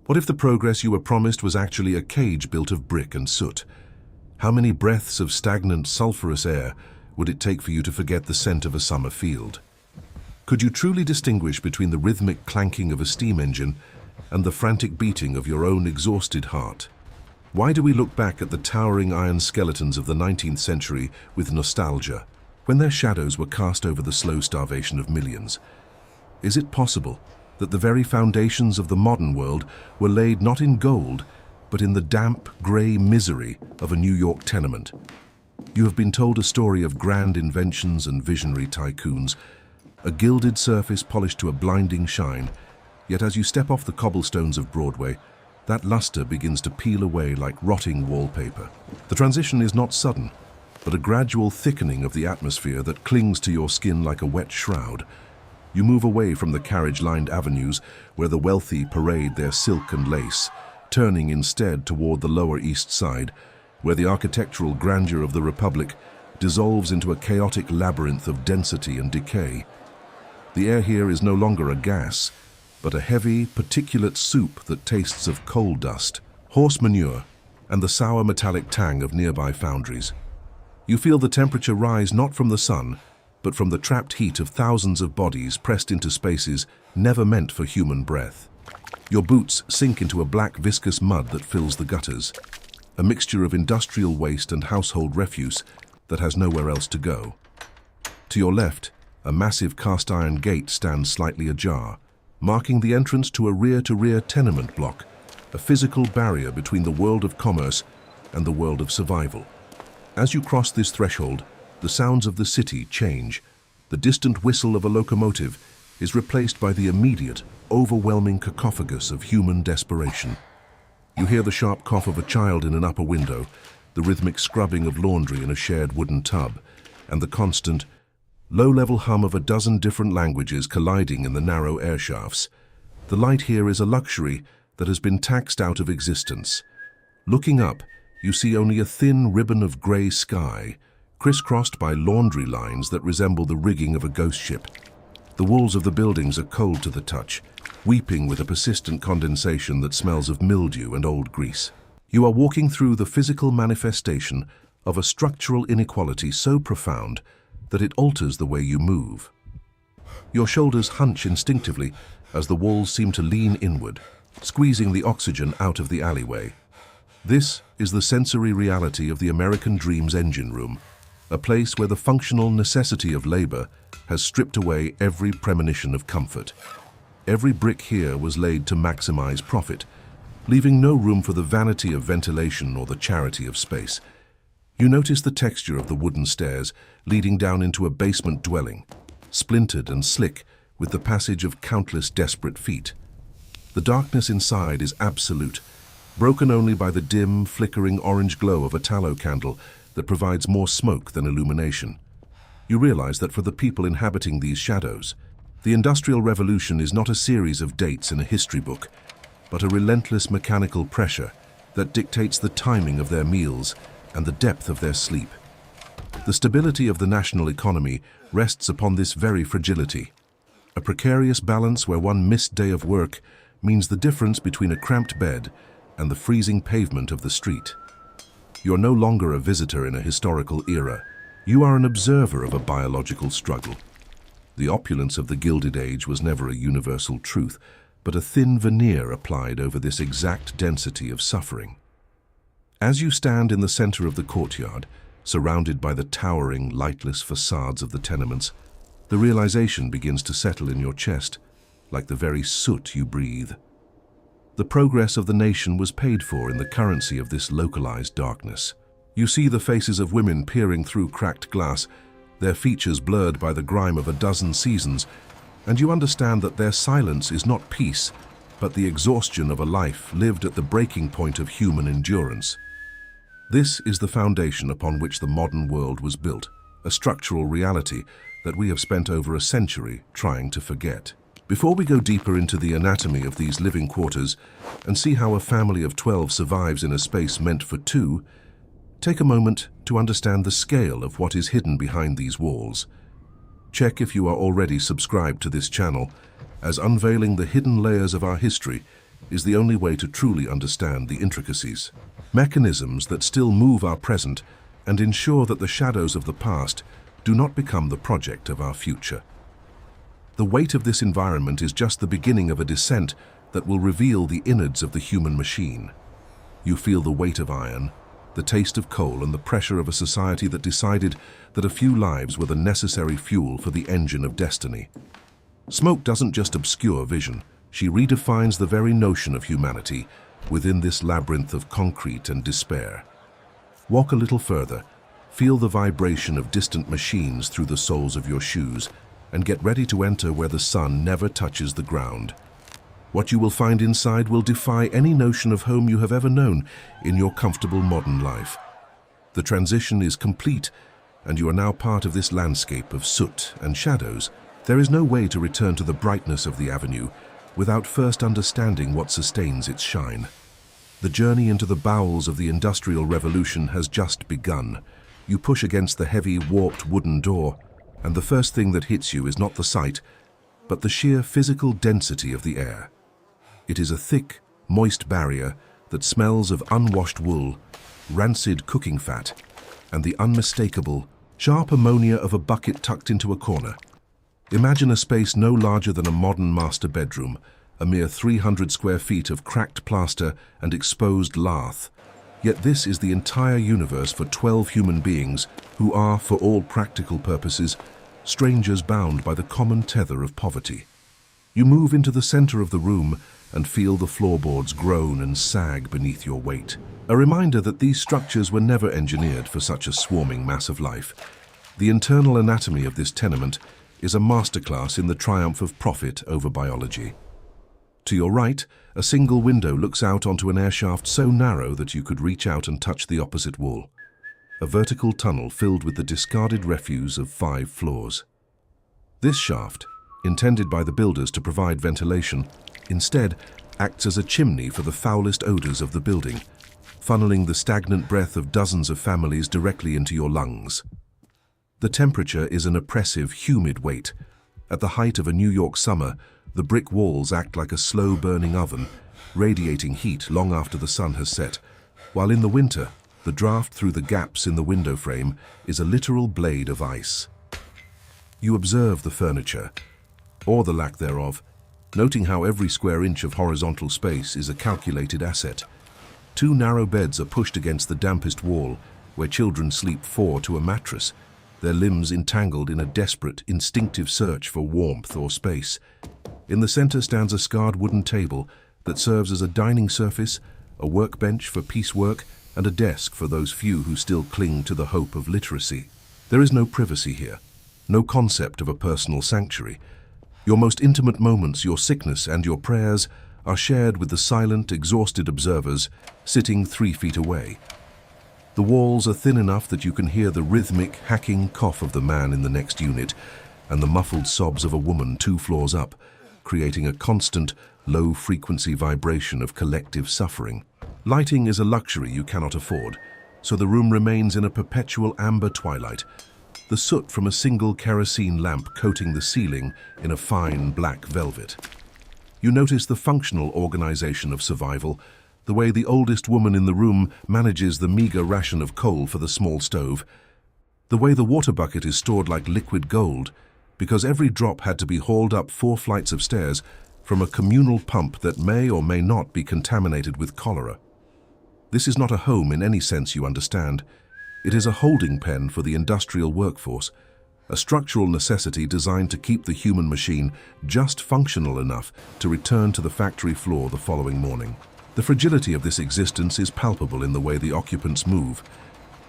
What if the progress you were promised was actually a cage built of brick and soot? How many breaths of stagnant, sulphurous air would it take for you to forget the scent of a summer field? Could you truly distinguish between the rhythmic clanking of a steam engine and the frantic beating of your own exhausted heart? Why do we look back at the towering iron skeletons of the 19th century with nostalgia, when their shadows were cast over the slow starvation of millions? Is it possible that the very foundations of the modern world were laid not in gold, but in the damp, grey misery of a New York tenement? You have been told a story of grand inventions and visionary tycoons, a gilded surface polished to a blinding shine, yet as you step off the cobblestones of Broadway, that luster begins to peel away like rotting wallpaper. The transition is not sudden, but a gradual thickening of the atmosphere that clings to your skin like a wet shroud. You move away from the carriage-lined avenues where the wealthy parade their silk and lace, turning instead toward the Lower East Side, where the architectural grandeur of the Republic dissolves into a chaotic labyrinth of density and decay. The air here is no longer a gas, but a heavy, particulate soup that tastes of coal dust, horse manure, and the sour metallic tang of nearby foundries. You feel the temperature rise not from the sun, but from the trapped heat of thousands of bodies pressed into spaces never meant for human breath. Your boots sink into a black viscous mud that fills the gutters, a mixture of industrial waste and household refuse that has nowhere else to go. To your left, a massive cast-iron gate stands slightly ajar, marking the entrance to a rear-to-rear tenement block, a physical barrier between the world of commerce and the world of survival. As you cross this threshold, the sounds of the city change. The distant whistle of a locomotive is replaced by the immediate, overwhelming cacophagous of human desperation. You hear the sharp cough of a child in an upper window, the rhythmic scrubbing of laundry in a shared wooden tub, and the constant, low-level hum of a dozen different languages colliding in the narrow air shafts. The light here is a luxury that has been taxed out of existence. Looking up, you see only a thin ribbon of grey sky, crisscrossed by laundry lines that resemble the rigging of a ghost ship. The walls of the buildings are cold to the touch, weeping with a persistent condensation that smells of mildew and old grease. You are walking through the physical manifestation of a structural inequality so profound that it alters the way you move. Your shoulders hunch instinctively as the walls seem to lean inward, squeezing the oxygen out of the alleyway. This is the sensory reality of the American dream's engine room, a place where the functional necessity of labor has stripped away every premonition of comfort. Every brick here was laid to maximize profit, leaving no room for the vanity of ventilation or the charity of space. You notice the texture of the wooden stairs leading down into a basement dwelling, splintered and slick with the passage of countless desperate feet. The darkness inside is absolute, broken only by the dim, flickering orange glow of a tallow candle that provides more smoke than illumination. You realize that for the people inhabiting these shadows, the Industrial Revolution is not a series of dates in a history book, but a relentless mechanical pressure that dictates the timing of their meals and the depth of their sleep. The stability of the national economy rests upon this very fragility, a precarious balance where one missed day of work means the difference between a cramped bed and the freezing pavement of the street. You're no longer a visitor in a historical era. You are an observer of a biological struggle. The opulence of the Gilded Age was never a universal truth, but a thin veneer applied over this exact density of suffering. As you stand in the center of the courtyard, surrounded by the towering, lightless facades of the tenements, the realization begins to settle in your chest, like the very soot you breathe. The progress of the nation was paid for in the currency of this localized darkness. You see the faces of women peering through cracked glass, their features blurred by the grime of a dozen seasons, and you understand that their silence is not peace, but the exhaustion of a life lived at the breaking point of human endurance. This is the foundation upon which the modern world was built, a structural reality that we have spent over a century trying to forget. Before we go deeper into the anatomy of these living quarters and see how a family of 12 survives in a space meant for two, take a moment to understand the scale of what is hidden behind these walls. Check if you are already subscribed to this channel, as unveiling the hidden layers of our history is the only way to truly understand the intricacies. Mechanisms that still move our present and ensure that the shadows of the past do not become the project of our future. The weight of this environment is just the beginning of a descent that will reveal the innards of the human machine. You feel the weight of iron, the taste of coal, and the pressure of a society that decided that a few lives were the necessary fuel for the engine of destiny. Smoke doesn't just obscure vision, she redefines the very notion of humanity within this labyrinth of concrete and despair. Walk a little further, feel the vibration of distant machines through the soles of your shoes, and get ready to enter where the sun never touches the ground. What you will find inside will defy any notion of home you have ever known in your comfortable modern life. The transition is complete, and you are now part of this landscape of soot and shadows. There is no way to return to the brightness of the avenue without first understanding what sustains its shine. The journey into the bowels of the Industrial Revolution has just begun. You push against the heavy, warped wooden door, and the first thing that hits you is not the sight, but the sheer physical density of the air. It is a thick, moist barrier that smells of unwashed wool, rancid cooking fat, and the unmistakable, sharp ammonia of a bucket tucked into a corner. Imagine a space no larger than a modern master bedroom, a mere 300 square feet of cracked plaster and exposed lath. Yet this is the entire universe for 12 human beings who are, for all practical purposes, strangers bound by the common tether of poverty. You move into the center of the room and feel the floorboards groan and sag beneath your weight. A reminder that these structures were never engineered for such a swarming mass of life. The internal anatomy of this tenement is a masterclass in the triumph of profit over biology. To your right, a single window looks out onto an airshaft so narrow that you could reach out and touch the opposite wall. A vertical tunnel filled with the discarded refuse of 5 floors. This shaft, intended by the builders to provide ventilation, instead acts as a chimney for the foulest odors of the building, funneling the stagnant breath of dozens of families directly into your lungs. The temperature is an oppressive, humid weight. At the height of a New York summer, the brick walls act like a slow-burning oven, radiating heat long after the sun has set, while in the winter, the draft through the gaps in the window frame is a literal blade of ice. You observe the furniture, or the lack thereof, noting how every square inch of horizontal space is a calculated asset. 2 narrow beds are pushed against the dampest wall, where children sleep 4 to a mattress, their limbs entangled in a desperate, instinctive search for warmth or space. In the center stands a scarred wooden table that serves as a dining surface, a workbench for piecework, and a desk for those few who still cling to the hope of literacy. There is no privacy here, no concept of a personal sanctuary. Your most intimate moments, your sickness and your prayers, are shared with the silent, exhausted observers sitting 3 feet away. The walls are thin enough that you can hear the rhythmic, hacking cough of the man in the next unit and the muffled sobs of a woman 2 floors up, creating a constant, low-frequency vibration of collective suffering. Lighting is a luxury you cannot afford, so the room remains in a perpetual amber twilight, the soot from a single kerosene lamp coating the ceiling in a fine black velvet. You notice the functional organization of survival, the way the oldest woman in the room manages the meager ration of coal for the small stove, the way the water bucket is stored like liquid gold, because every drop had to be hauled up 4 flights of stairs from a communal pump that may or may not be contaminated with cholera. This is not a home in any sense you understand. It is a holding pen for the industrial workforce, a structural necessity designed to keep the human machine just functional enough to return to the factory floor the following morning. The fragility of this existence is palpable in the way the occupants move,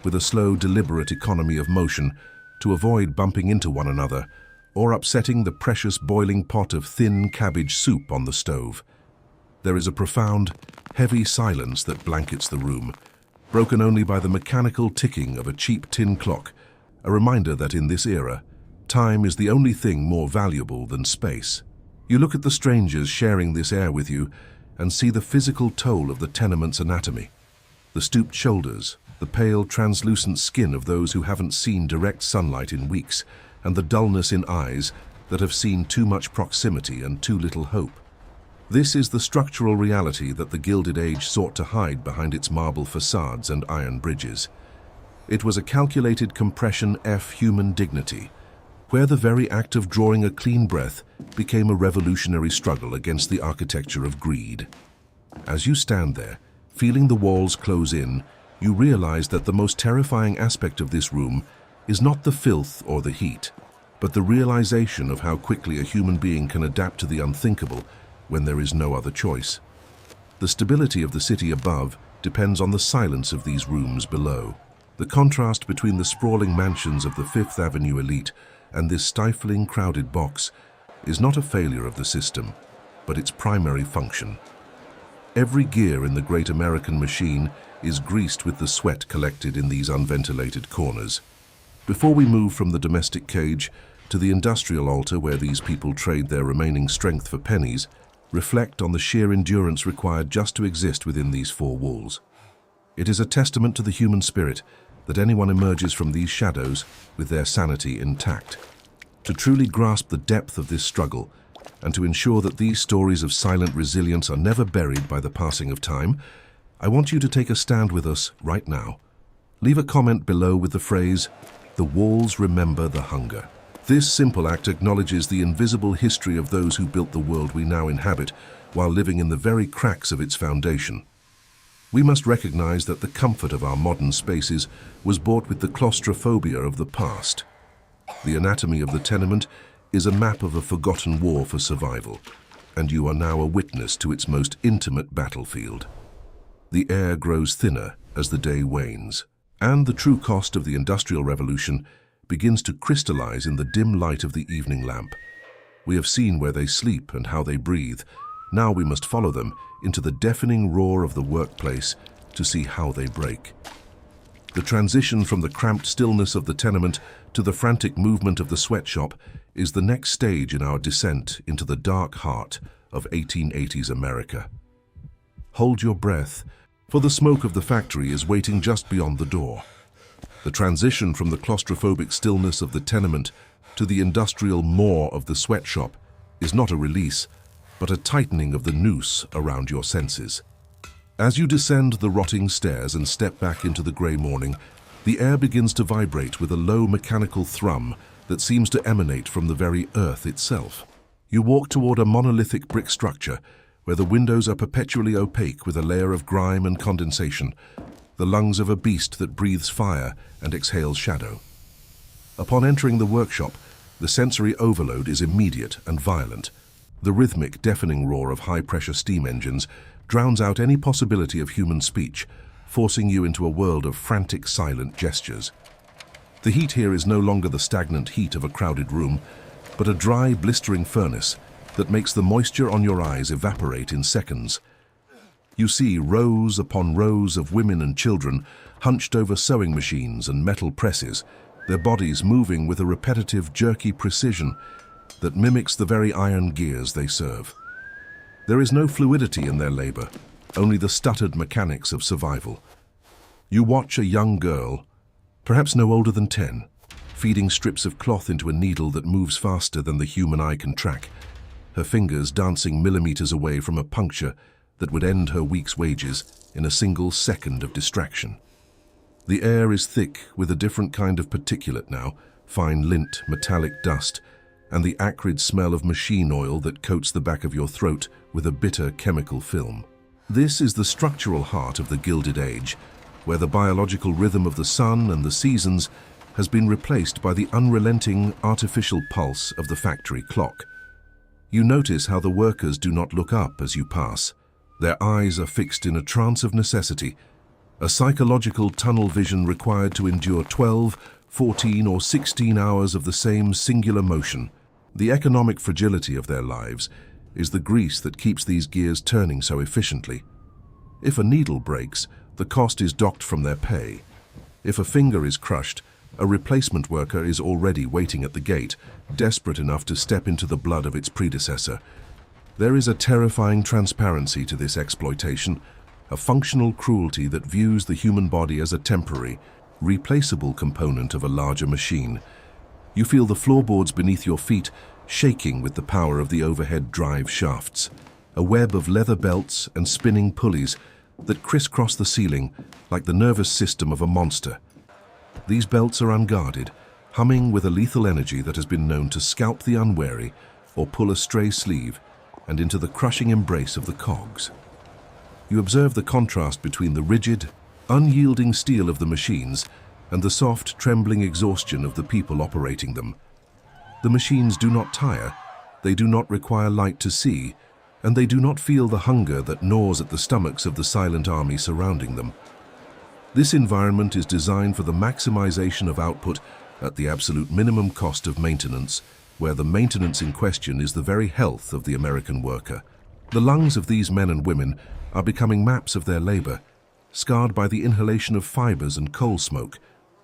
with a slow, deliberate economy of motion to avoid bumping into one another or upsetting the precious boiling pot of thin cabbage soup on the stove. There is a profound, heavy silence that blankets the room, broken only by the mechanical ticking of a cheap tin clock, a reminder that in this era, time is the only thing more valuable than space. You look at the strangers sharing this air with you and see the physical toll of the tenement's anatomy. The stooped shoulders, the pale, translucent skin of those who haven't seen direct sunlight in weeks, and the dullness in eyes that have seen too much proximity and too little hope. This is the structural reality that the Gilded Age sought to hide behind its marble facades and iron bridges. It was a calculated compression F human dignity, where the very act of drawing a clean breath became a revolutionary struggle against the architecture of greed. As you stand there, feeling the walls close in, you realize that the most terrifying aspect of this room is not the filth or the heat, but the realization of how quickly a human being can adapt to the unthinkable when there is no other choice. The stability of the city above depends on the silence of these rooms below. The contrast between the sprawling mansions of the Fifth Avenue elite and this stifling, crowded box is not a failure of the system, but its primary function. Every gear in the great American machine is greased with the sweat collected in these unventilated corners. Before we move from the domestic cage to the industrial altar where these people trade their remaining strength for pennies, reflect on the sheer endurance required just to exist within these four walls. It is a testament to the human spirit that anyone emerges from these shadows with their sanity intact. To truly grasp the depth of this struggle, and to ensure that these stories of silent resilience are never buried by the passing of time, I want you to take a stand with us right now. Leave a comment below with the phrase, "The walls remember the hunger." This simple act acknowledges the invisible history of those who built the world we now inhabit while living in the very cracks of its foundation. We must recognize that the comfort of our modern spaces was bought with the claustrophobia of the past. The anatomy of the tenement is a map of a forgotten war for survival, and you are now a witness to its most intimate battlefield. The air grows thinner as the day wanes, and the true cost of the Industrial Revolution begins to crystallize in the dim light of the evening lamp. We have seen where they sleep and how they breathe. Now we must follow them into the deafening roar of the workplace to see how they break. The transition from the cramped stillness of the tenement to the frantic movement of the sweatshop is the next stage in our descent into the dark heart of 1880s America. Hold your breath, for the smoke of the factory is waiting just beyond the door. The transition from the claustrophobic stillness of the tenement to the industrial maw of the sweatshop is not a release, but a tightening of the noose around your senses. As you descend the rotting stairs and step back into the grey morning, the air begins to vibrate with a low mechanical thrum that seems to emanate from the very earth itself. You walk toward a monolithic brick structure where the windows are perpetually opaque with a layer of grime and condensation, the lungs of a beast that breathes fire and exhales shadow. Upon entering the workshop, the sensory overload is immediate and violent. The rhythmic, deafening roar of high-pressure steam engines drowns out any possibility of human speech, forcing you into a world of frantic, silent gestures. The heat here is no longer the stagnant heat of a crowded room, but a dry, blistering furnace that makes the moisture on your eyes evaporate in seconds. You see rows upon rows of women and children hunched over sewing machines and metal presses, their bodies moving with a repetitive, jerky precision that mimics the very iron gears they serve. There is no fluidity in their labor, only the stuttered mechanics of survival. You watch a young girl, perhaps no older than 10, feeding strips of cloth into a needle that moves faster than the human eye can track, her fingers dancing millimeters away from a puncture that would end her week's wages in a single second of distraction. The air is thick with a different kind of particulate now, fine lint, metallic dust, and the acrid smell of machine oil that coats the back of your throat with a bitter chemical film. This is the structural heart of the Gilded Age, where the biological rhythm of the sun and the seasons has been replaced by the unrelenting artificial pulse of the factory clock. You notice how the workers do not look up as you pass. Their eyes are fixed in a trance of necessity, a psychological tunnel vision required to endure 12, 14 or 16 hours of the same singular motion. The economic fragility of their lives is the grease that keeps these gears turning so efficiently. If a needle breaks, the cost is docked from their pay. If a finger is crushed, a replacement worker is already waiting at the gate, desperate enough to step into the blood of its predecessor. There is a terrifying transparency to this exploitation, a functional cruelty that views the human body as a temporary, replaceable component of a larger machine. You feel the floorboards beneath your feet shaking with the power of the overhead drive shafts. a web of leather belts and spinning pulleys that crisscross the ceiling like the nervous system of a monster. These belts are unguarded, humming with a lethal energy that has been known to scalp the unwary or pull a stray sleeve and into the crushing embrace of the cogs. You observe the contrast between the rigid, unyielding steel of the machines and the soft, trembling exhaustion of the people operating them. The machines do not tire, they do not require light to see, and they do not feel the hunger that gnaws at the stomachs of the silent army surrounding them. This environment is designed for the maximization of output at the absolute minimum cost of maintenance, where the maintenance in question is the very health of the American worker. The lungs of these men and women are becoming maps of their labor, scarred by the inhalation of fibers and coal smoke,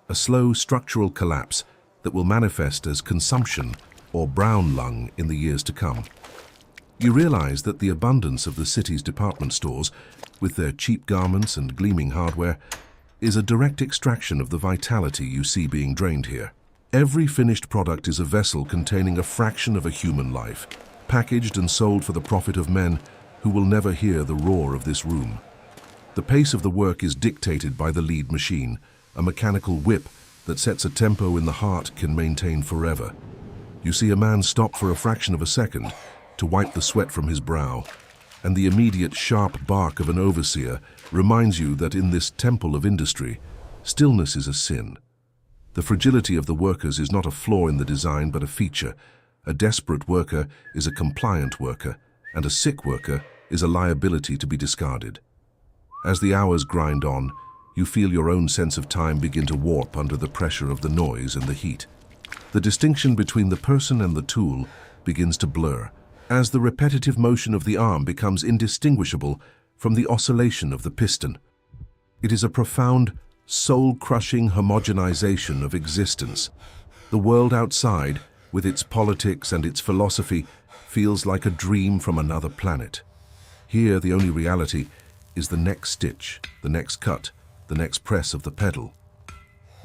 a slow structural collapse that will manifest as consumption or brown lung in the years to come. You realize that the abundance of the city's department stores, with their cheap garments and gleaming hardware, is a direct extraction of the vitality you see being drained here. Every finished product is a vessel containing a fraction of a human life, packaged and sold for the profit of men who will never hear the roar of this room. The pace of the work is dictated by the lead machine, a mechanical whip that sets a tempo in the heart can maintain forever. You see a man stop for a fraction of a second to wipe the sweat from his brow, and the immediate sharp bark of an overseer reminds you that in this temple of industry, stillness is a sin. The fragility of the workers is not a flaw in the design but a feature. A desperate worker is a compliant worker, and a sick worker is a liability to be discarded. As the hours grind on, you feel your own sense of time begin to warp under the pressure of the noise and the heat. The distinction between the person and the tool begins to blur, as the repetitive motion of the arm becomes indistinguishable from the oscillation of the piston. It is a profound, soul-crushing homogenization of existence. The world outside, with its politics and its philosophy, feels like a dream from another planet. Here, the only reality is the next stitch, the next cut, the next press of the pedal.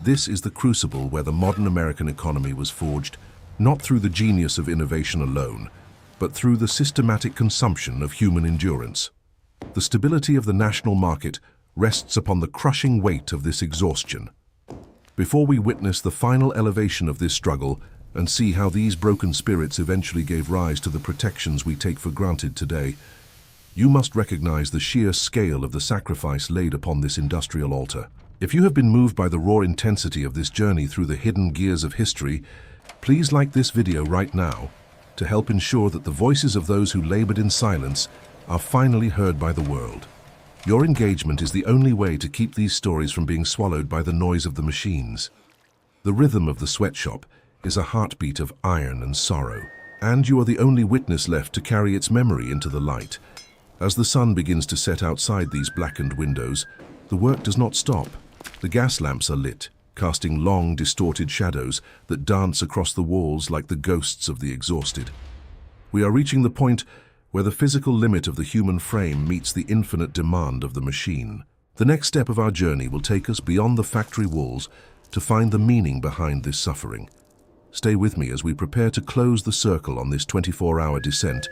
This is the crucible where the modern American economy was forged, not through the genius of innovation alone, but through the systematic consumption of human endurance. The stability of the national market rests upon the crushing weight of this exhaustion. Before we witness the final elevation of this struggle and see how these broken spirits eventually gave rise to the protections we take for granted today, you must recognize the sheer scale of the sacrifice laid upon this industrial altar. If you have been moved by the raw intensity of this journey through the hidden gears of history, please like this video right now to help ensure that the voices of those who labored in silence are finally heard by the world. Your engagement is the only way to keep these stories from being swallowed by the noise of the machines. The rhythm of the sweatshop is a heartbeat of iron and sorrow, and you are the only witness left to carry its memory into the light. As the sun begins to set outside these blackened windows, the work does not stop. The gas lamps are lit, casting long, distorted shadows that dance across the walls like the ghosts of the exhausted. We are reaching the point where the physical limit of the human frame meets the infinite demand of the machine. The next step of our journey will take us beyond the factory walls to find the meaning behind this suffering. Stay with me as we prepare to close the circle on this 24-hour descent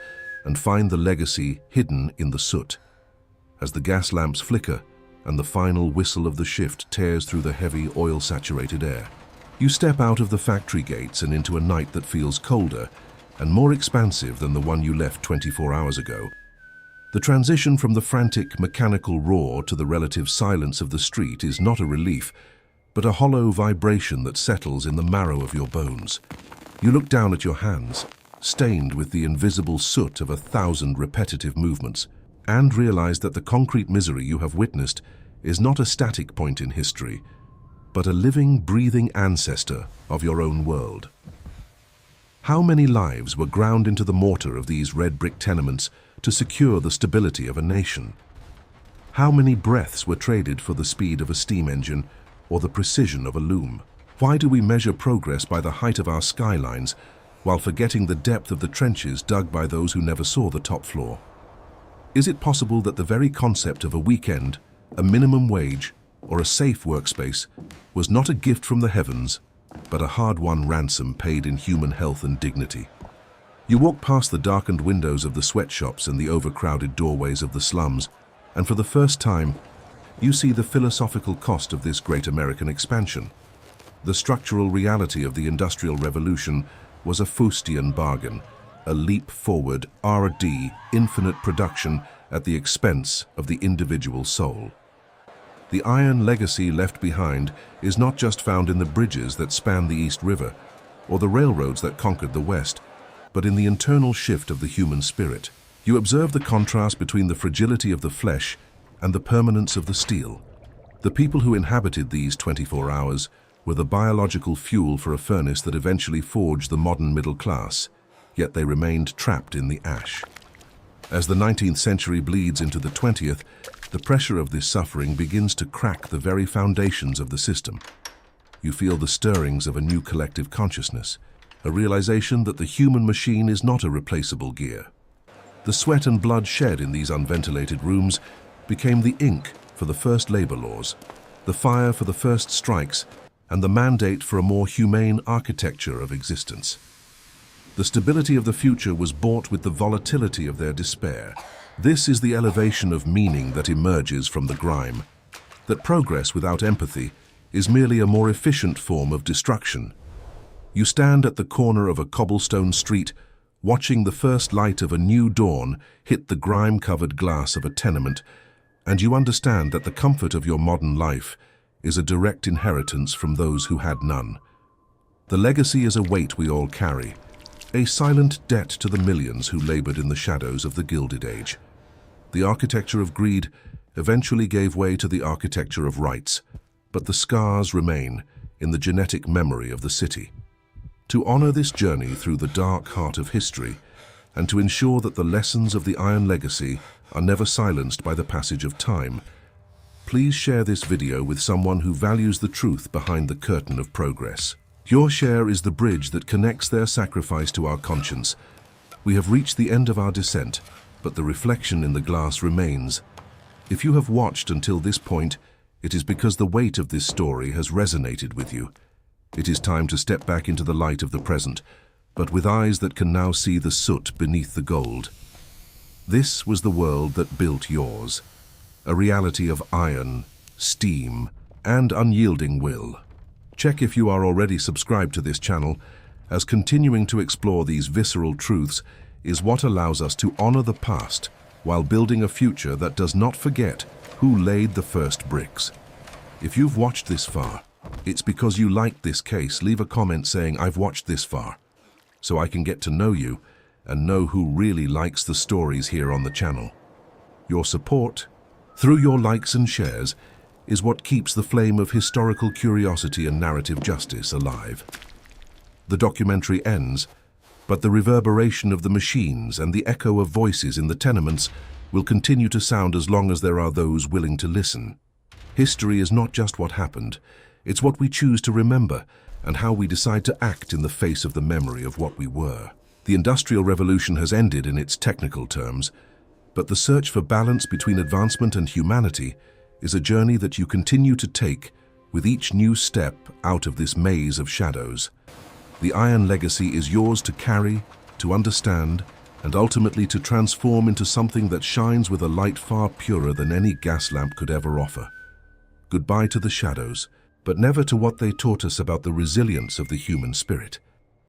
and find the legacy hidden in the soot. As the gas lamps flicker and the final whistle of the shift tears through the heavy, oil-saturated air, you step out of the factory gates and into a night that feels colder and more expansive than the one you left 24 hours ago. The transition from the frantic mechanical roar to the relative silence of the street is not a relief, but a hollow vibration that settles in the marrow of your bones. You look down at your hands, stained with the invisible soot of 1,000 repetitive movements, and realize that the concrete misery you have witnessed is not a static point in history, but a living, breathing ancestor of your own world. How many lives were ground into the mortar of these red brick tenements to secure the stability of a nation? How many breaths were traded for the speed of a steam engine or the precision of a loom? Why do we measure progress by the height of our skylines while forgetting the depth of the trenches dug by those who never saw the top floor? Is it possible that the very concept of a weekend, a minimum wage, or a safe workspace was not a gift from the heavens, but a hard-won ransom paid in human health and dignity? You walk past the darkened windows of the sweatshops and the overcrowded doorways of the slums, and for the first time, you see the philosophical cost of this great American expansion. The structural reality of the Industrial Revolution was a Faustian bargain, a leap forward, R&D, infinite production at the expense of the individual soul. The iron legacy left behind is not just found in the bridges that span the East River or the railroads that conquered the West, but in the internal shift of the human spirit. You observe the contrast between the fragility of the flesh and the permanence of the steel. The people who inhabited these 24 hours were the biological fuel for a furnace that eventually forged the modern middle class, yet they remained trapped in the ash. As the 19th century bleeds into the 20th, the pressure of this suffering begins to crack the very foundations of the system. You feel the stirrings of a new collective consciousness, a realization that the human machine is not a replaceable gear. The sweat and blood shed in these unventilated rooms became the ink for the first labor laws, the fire for the first strikes, and the mandate for a more humane architecture of existence. The stability of the future was bought with the volatility of their despair. This is the elevation of meaning that emerges from the grime, that progress without empathy is merely a more efficient form of destruction. You stand at the corner of a cobblestone street, watching the first light of a new dawn hit the grime-covered glass of a tenement, and you understand that the comfort of your modern life is a direct inheritance from those who had none. The legacy is a weight we all carry, a silent debt to the millions who labored in the shadows of the Gilded Age. The architecture of greed eventually gave way to the architecture of rights, but the scars remain in the genetic memory of the city. To honor this journey through the dark heart of history, and to ensure that the lessons of the Iron Legacy are never silenced by the passage of time, please share this video with someone who values the truth behind the curtain of progress. Your share is the bridge that connects their sacrifice to our conscience. We have reached the end of our descent, but the reflection in the glass remains. If you have watched until this point, it is because the weight of this story has resonated with you. It is time to step back into the light of the present, but with eyes that can now see the soot beneath the gold. This was the world that built yours, a reality of iron, steam, and unyielding will. Check if you are already subscribed to this channel, as continuing to explore these visceral truths is what allows us to honor the past while building a future that does not forget who laid the first bricks. If you've watched this far, it's because you liked this case. Leave a comment saying, "I've watched this far," so I can get to know you and know who really likes the stories here on the channel. Your support, through your likes and shares, is what keeps the flame of historical curiosity and narrative justice alive. The documentary ends, but the reverberation of the machines and the echo of voices in the tenements will continue to sound as long as there are those willing to listen. History is not just what happened, it's what we choose to remember and how we decide to act in the face of the memory of what we were. The Industrial Revolution has ended in its technical terms, but the search for balance between advancement and humanity is a journey that you continue to take with each new step out of this maze of shadows. The Iron Legacy is yours to carry, to understand, and ultimately to transform into something that shines with a light far purer than any gas lamp could ever offer. Goodbye to the shadows, but never to what they taught us about the resilience of the human spirit.